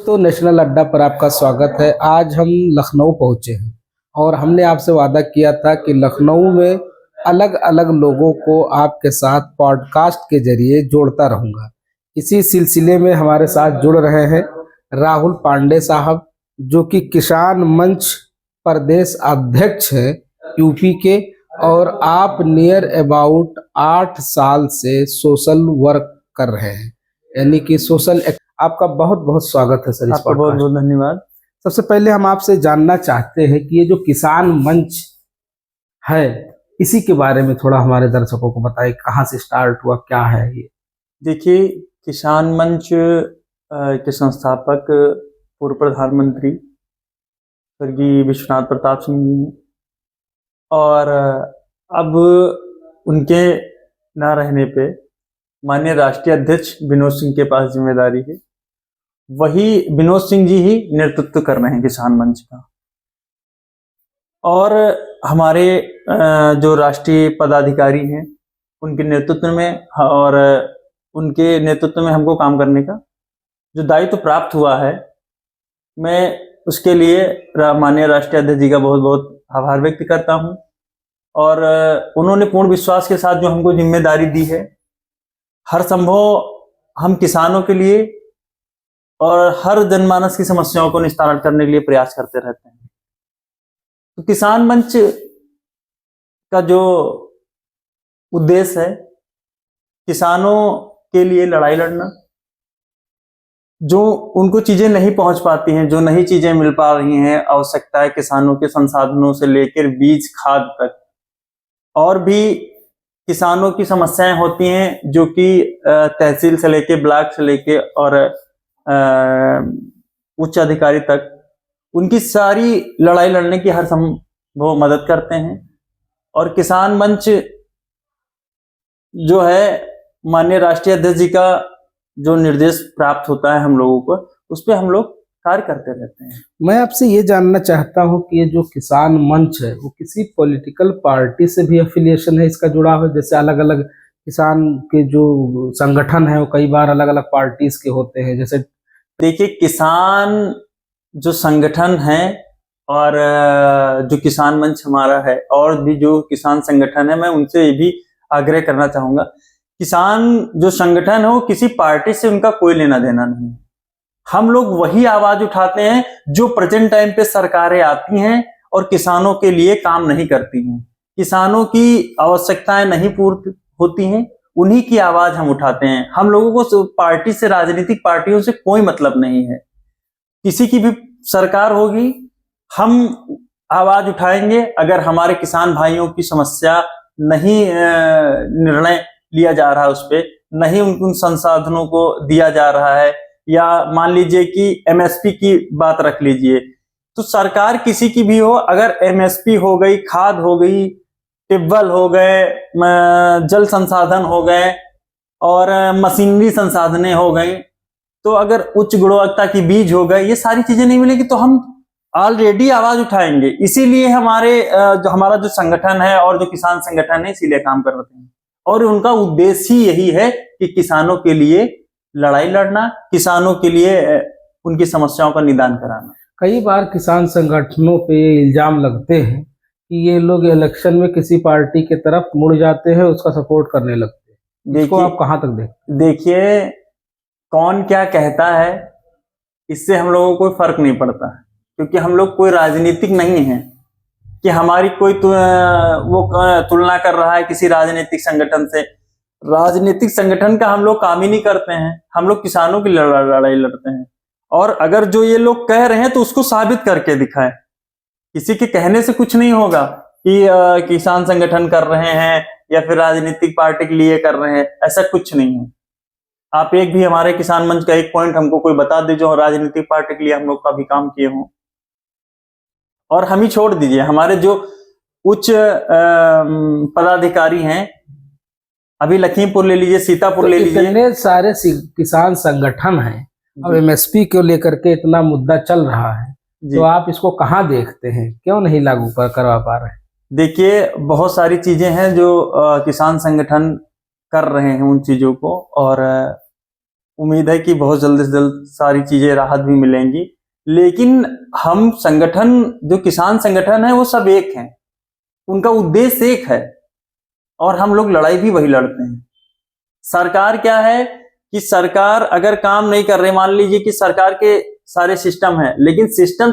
दोस्तों, नेशनल अड्डा पर आपका स्वागत है। आज हम लखनऊ पहुंचे हैं और हमने आपसे वादा किया था कि लखनऊ में अलग अलग लोगों को आपके साथ पॉडकास्ट के जरिए जोड़ता रहूंगा। इसी सिलसिले में हमारे साथ जुड़ रहे हैं राहुल पांडे साहब, जो कि किसान मंच प्रदेश अध्यक्ष है यूपी के, और आप नियर अबाउट 8 साल से सोशल वर्क कर रहे हैं, यानी कि सोशल। आपका बहुत बहुत स्वागत है सर इस आपका बहुत बहुत धन्यवाद। सबसे पहले हम आपसे जानना चाहते हैं कि ये जो किसान मंच है, इसी के बारे में थोड़ा हमारे दर्शकों को बताएं, कहाँ से स्टार्ट हुआ, क्या है ये। देखिए, किसान मंच के संस्थापक पूर्व प्रधानमंत्री स्वर्गीय विश्वनाथ प्रताप सिंह जी हैं, और अब उनके ना रहने पे माननीय राष्ट्रीय अध्यक्ष विनोद सिंह के पास जिम्मेदारी है। वही विनोद सिंह जी ही नेतृत्व कर रहे हैं किसान मंच का, और हमारे जो राष्ट्रीय पदाधिकारी हैं उनके नेतृत्व में और उनके नेतृत्व में हमको काम करने का जो दायित्व प्राप्त हुआ है, मैं उसके लिए माननीय राष्ट्रीय अध्यक्ष जी का बहुत बहुत आभार व्यक्त करता हूं। और उन्होंने पूर्ण विश्वास के साथ जो हमको जिम्मेदारी दी है, हर संभव हम किसानों के लिए और हर जनमानस की समस्याओं को निस्तारण करने के लिए प्रयास करते रहते हैं। तो किसान मंच का जो उद्देश्य है, किसानों के लिए लड़ाई लड़ना, जो उनको चीजें नहीं पहुंच पाती हैं, जो नई चीजें मिल पा रही हैं, आवश्यकता है किसानों के संसाधनों से लेकर बीज खाद तक, और भी किसानों की समस्याएं होती हैं जो कि तहसील से लेके ब्लॉक से लेके और उच्च अधिकारी तक, उनकी सारी लड़ाई लड़ने की हर संभव मदद करते हैं। और किसान मंच जो है, माननीय राष्ट्रीय अध्यक्ष जी का जो निर्देश प्राप्त होता है हम लोगों को, उस पर हम लोग कार्य करते रहते हैं। मैं आपसे ये जानना चाहता हूँ कि ये जो किसान मंच है, वो किसी पॉलिटिकल पार्टी से भी एफिलिएशन है, इसका जुड़ाव है? जैसे अलग अलग किसान के जो संगठन है वो कई बार अलग अलग पार्टीज के होते हैं। जैसे देखिए, किसान जो संगठन है और जो किसान मंच हमारा है, और भी जो किसान संगठन है, मैं उनसे ये भी आग्रह करना चाहूंगा, किसान जो संगठन है वो किसी पार्टी से उनका कोई लेना देना नहीं है। हम लोग वही आवाज उठाते हैं जो प्रेजेंट टाइम पे सरकारें आती हैं और किसानों के लिए काम नहीं करती हैं, किसानों की आवश्यकताएं नहीं पूर्ण होती हैं, उन्हीं की आवाज हम उठाते हैं। हम लोगों को पार्टी से, राजनीतिक पार्टियों से कोई मतलब नहीं है। किसी की भी सरकार होगी, हम आवाज उठाएंगे। अगर हमारे किसान भाइयों की समस्या नहीं निर्णय लिया जा रहा है, उस पर नहीं उन संसाधनों को दिया जा रहा है, या मान लीजिए कि एमएसपी की बात रख लीजिए, तो सरकार किसी की भी हो, अगर एमएसपी हो गई, खाद हो गई, ट्यूबवेल हो गए, जल संसाधन हो गए और मशीनरी संसाधनें हो गई, तो अगर उच्च गुणवत्ता की बीज हो गए, ये सारी चीजें नहीं मिलेगी तो हम ऑलरेडी आवाज उठाएंगे। इसीलिए हमारा जो संगठन है और जो किसान संगठन है, इसीलिए काम कर रहे हैं, और उनका उद्देश्य ही यही है कि किसानों के लिए लड़ाई लड़ना, किसानों के लिए उनकी समस्याओं का निदान कराना। कई बार किसान संगठनों पे इल्जाम लगते हैं कि ये लोग इलेक्शन में किसी पार्टी की तरफ मुड़ जाते हैं, उसका सपोर्ट करने लगते हैं। इसको आप कहाँ तक देखिए, कौन क्या कहता है इससे हम लोगों को कोई फर्क नहीं पड़ता, क्योंकि हम लोग कोई राजनीतिक नहीं है कि हमारी कोई वो तुलना कर रहा है किसी राजनीतिक संगठन से। राजनीतिक संगठन का हम लोग काम ही नहीं करते हैं, हम लोग किसानों की लड़ाई लड़ते हैं। और अगर जो ये लोग कह रहे हैं तो उसको साबित करके दिखाएं। किसी के कहने से कुछ नहीं होगा कि किसान संगठन कर रहे हैं या फिर राजनीतिक पार्टी के लिए कर रहे हैं, ऐसा कुछ नहीं है। आप एक भी हमारे किसान मंच का एक पॉइंट हमको कोई बता दीजिए जो राजनीतिक पार्टी के लिए हम लोग का भी काम किए हों। और हम ही छोड़ दीजिए, हमारे जो उच्च पदाधिकारी हैं, अभी लखीमपुर ले लीजिए, सीतापुर ले लीजिए, इतने सारे किसान संगठन हैं, अब एमएसपी को लेकर के इतना मुद्दा चल रहा है, तो आप इसको कहाँ देखते हैं, क्यों नहीं लागू करवा पा रहे हैं? देखिए, बहुत सारी चीजें हैं जो किसान संगठन कर रहे हैं उन चीजों को, और उम्मीद है कि बहुत जल्द से जल्द सारी चीजें राहत भी मिलेंगी। लेकिन हम संगठन, जो किसान संगठन है, वो सब एक हैं, उनका उद्देश्य एक है और हम लोग लड़ाई भी वही लड़ते हैं। सरकार क्या है कि सरकार अगर काम नहीं कर रही, मान लीजिए कि सरकार के सारे सिस्टम है, लेकिन सिस्टम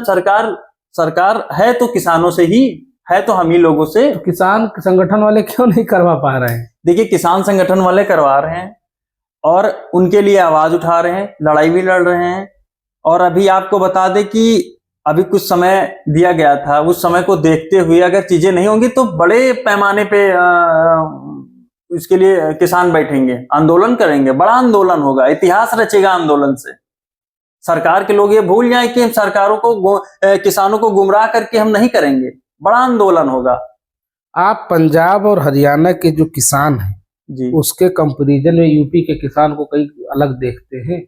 सरकार है तो किसानों से ही है, तो हम ही लोगों से। तो किसान संगठन वाले क्यों नहीं करवा पा रहे हैं? देखिए, किसान संगठन वाले करवा रहे हैं और उनके लिए आवाज उठा रहे हैं, लड़ाई भी लड़ रहे हैं। और अभी आपको बता दें कि अभी कुछ समय दिया गया था, उस समय को देखते हुए अगर चीजें नहीं होंगी तो बड़े पैमाने पे इसके लिए किसान बैठेंगे, आंदोलन करेंगे, बड़ा आंदोलन होगा, इतिहास रचेगा आंदोलन से। सरकार के लोग ये भूल जाए कि हम सरकारों को किसानों को गुमराह करके हम नहीं करेंगे, बड़ा आंदोलन होगा। आप पंजाब और हरियाणा के जो किसान हैं जी, उसके कंपैरिजन में यूपी के किसान को कई अलग देखते हैं।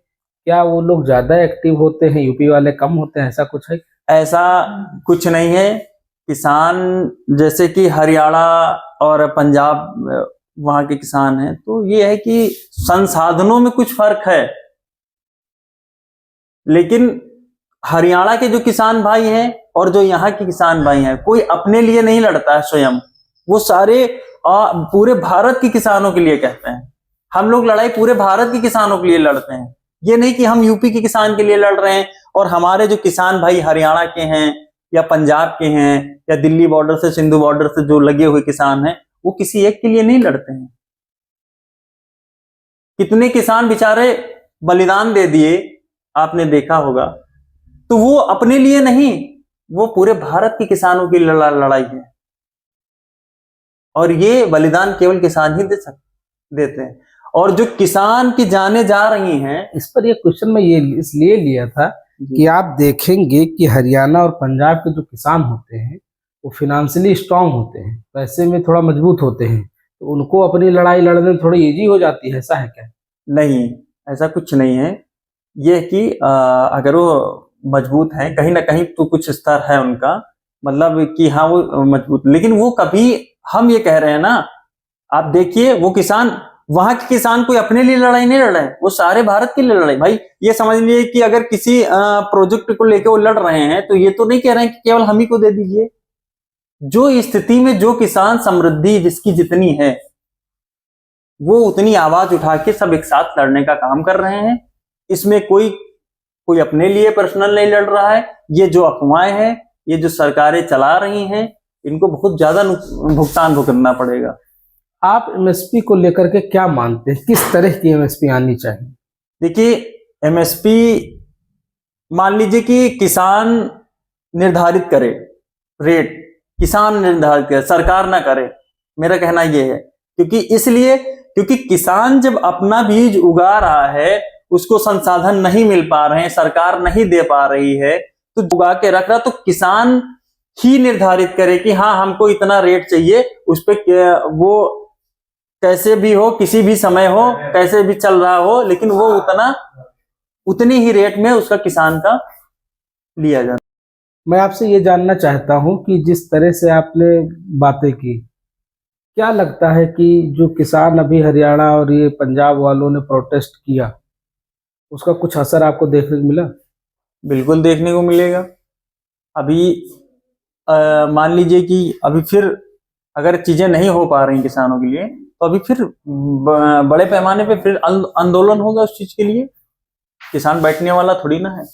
क्या वो लोग ज्यादा एक्टिव होते हैं, यूपी वाले कम होते हैं, ऐसा कुछ है? ऐसा कुछ नहीं है। किसान जैसे कि हरियाणा और पंजाब वहां के किसान हैं, तो ये है कि संसाधनों में कुछ फर्क है। लेकिन हरियाणा के जो किसान भाई हैं और जो यहाँ के किसान भाई हैं, कोई अपने लिए नहीं लड़ता है स्वयं, वो सारे पूरे भारत के किसानों के लिए कहते हैं। हम लोग लड़ाई पूरे भारत के किसानों के लिए लड़ते हैं। ये नहीं कि हम यूपी के किसान के लिए लड़ रहे हैं और हमारे जो किसान भाई हरियाणा के हैं या पंजाब के हैं या दिल्ली बॉर्डर से, सिंधु बॉर्डर से जो लगे हुए किसान हैं, वो किसी एक के लिए नहीं लड़ते हैं। कितने किसान बेचारे बलिदान दे दिए, आपने देखा होगा। तो वो अपने लिए नहीं, वो पूरे भारत के किसानों की लड़ाई है और ये बलिदान केवल किसान ही देते हैं। और जो किसान की जाने जा रही हैं, इस पर ये क्वेश्चन मैं ये इसलिए लिया था कि आप देखेंगे कि हरियाणा और पंजाब के जो किसान होते हैं वो फिनेंशियली स्ट्रांग होते हैं, पैसे में थोड़ा मजबूत होते हैं, तो उनको अपनी लड़ाई लड़ने में थोड़ी इजी हो जाती है। ऐसा है क्या? नहीं, ऐसा कुछ नहीं है। ये कि अगर वो मजबूत है, कहीं ना कहीं तो कुछ स्तर है उनका, मतलब कि हाँ वो मजबूत, लेकिन वो कभी, हम ये कह रहे हैं ना, आप देखिए वो किसान, वहां के किसान कोई अपने लिए लड़ाई नहीं लड़ रहे हैं, वो सारे भारत के लिए लड़ाई। भाई ये समझ लीजिए कि अगर किसी प्रोजेक्ट को लेकर वो लड़ रहे हैं तो ये तो नहीं कह रहे हैं कि केवल हम ही को दे दीजिए। जो स्थिति में जो किसान समृद्धि जिसकी जितनी है, वो उतनी आवाज उठा के सब एक साथ लड़ने का काम कर रहे हैं। इसमें कोई अपने लिए पर्सनल नहीं लड़ रहा है। ये जो अफवाहें हैं, ये जो सरकारें चला रही हैं, इनको बहुत ज्यादा भुगतान भुगतना पड़ेगा। आप एमएसपी को लेकर के क्या मानते हैं, किस तरह की एमएसपी आनी चाहिए? देखिए, एमएसपी मान लीजिए कि किसान निर्धारित करे रेट, किसान निर्धारित करे, सरकार ना करे। मेरा कहना यह है, क्योंकि किसान जब अपना बीज उगा रहा है, उसको संसाधन नहीं मिल पा रहे हैं, सरकार नहीं दे पा रही है, तो उगा के रख रहा, तो किसान ही निर्धारित करे कि हाँ हमको इतना रेट चाहिए, उस पर वो कैसे भी हो, किसी भी समय हो, कैसे भी चल रहा हो, लेकिन वो उतनी ही रेट में उसका किसान का लिया जाता। मैं आपसे ये जानना चाहता हूं कि जिस तरह से आपने बातें की, क्या लगता है कि जो किसान अभी हरियाणा और ये पंजाब वालों ने प्रोटेस्ट किया, उसका कुछ असर आपको देखने को मिला? बिल्कुल देखने को मिलेगा। अभी मान लीजिए कि अभी फिर अगर चीजें नहीं हो पा रही किसानों के लिए, तो अभी फिर बड़े पैमाने पे फिर आंदोलन होगा उस चीज के लिए। किसान बैठने वाला थोड़ी ना है।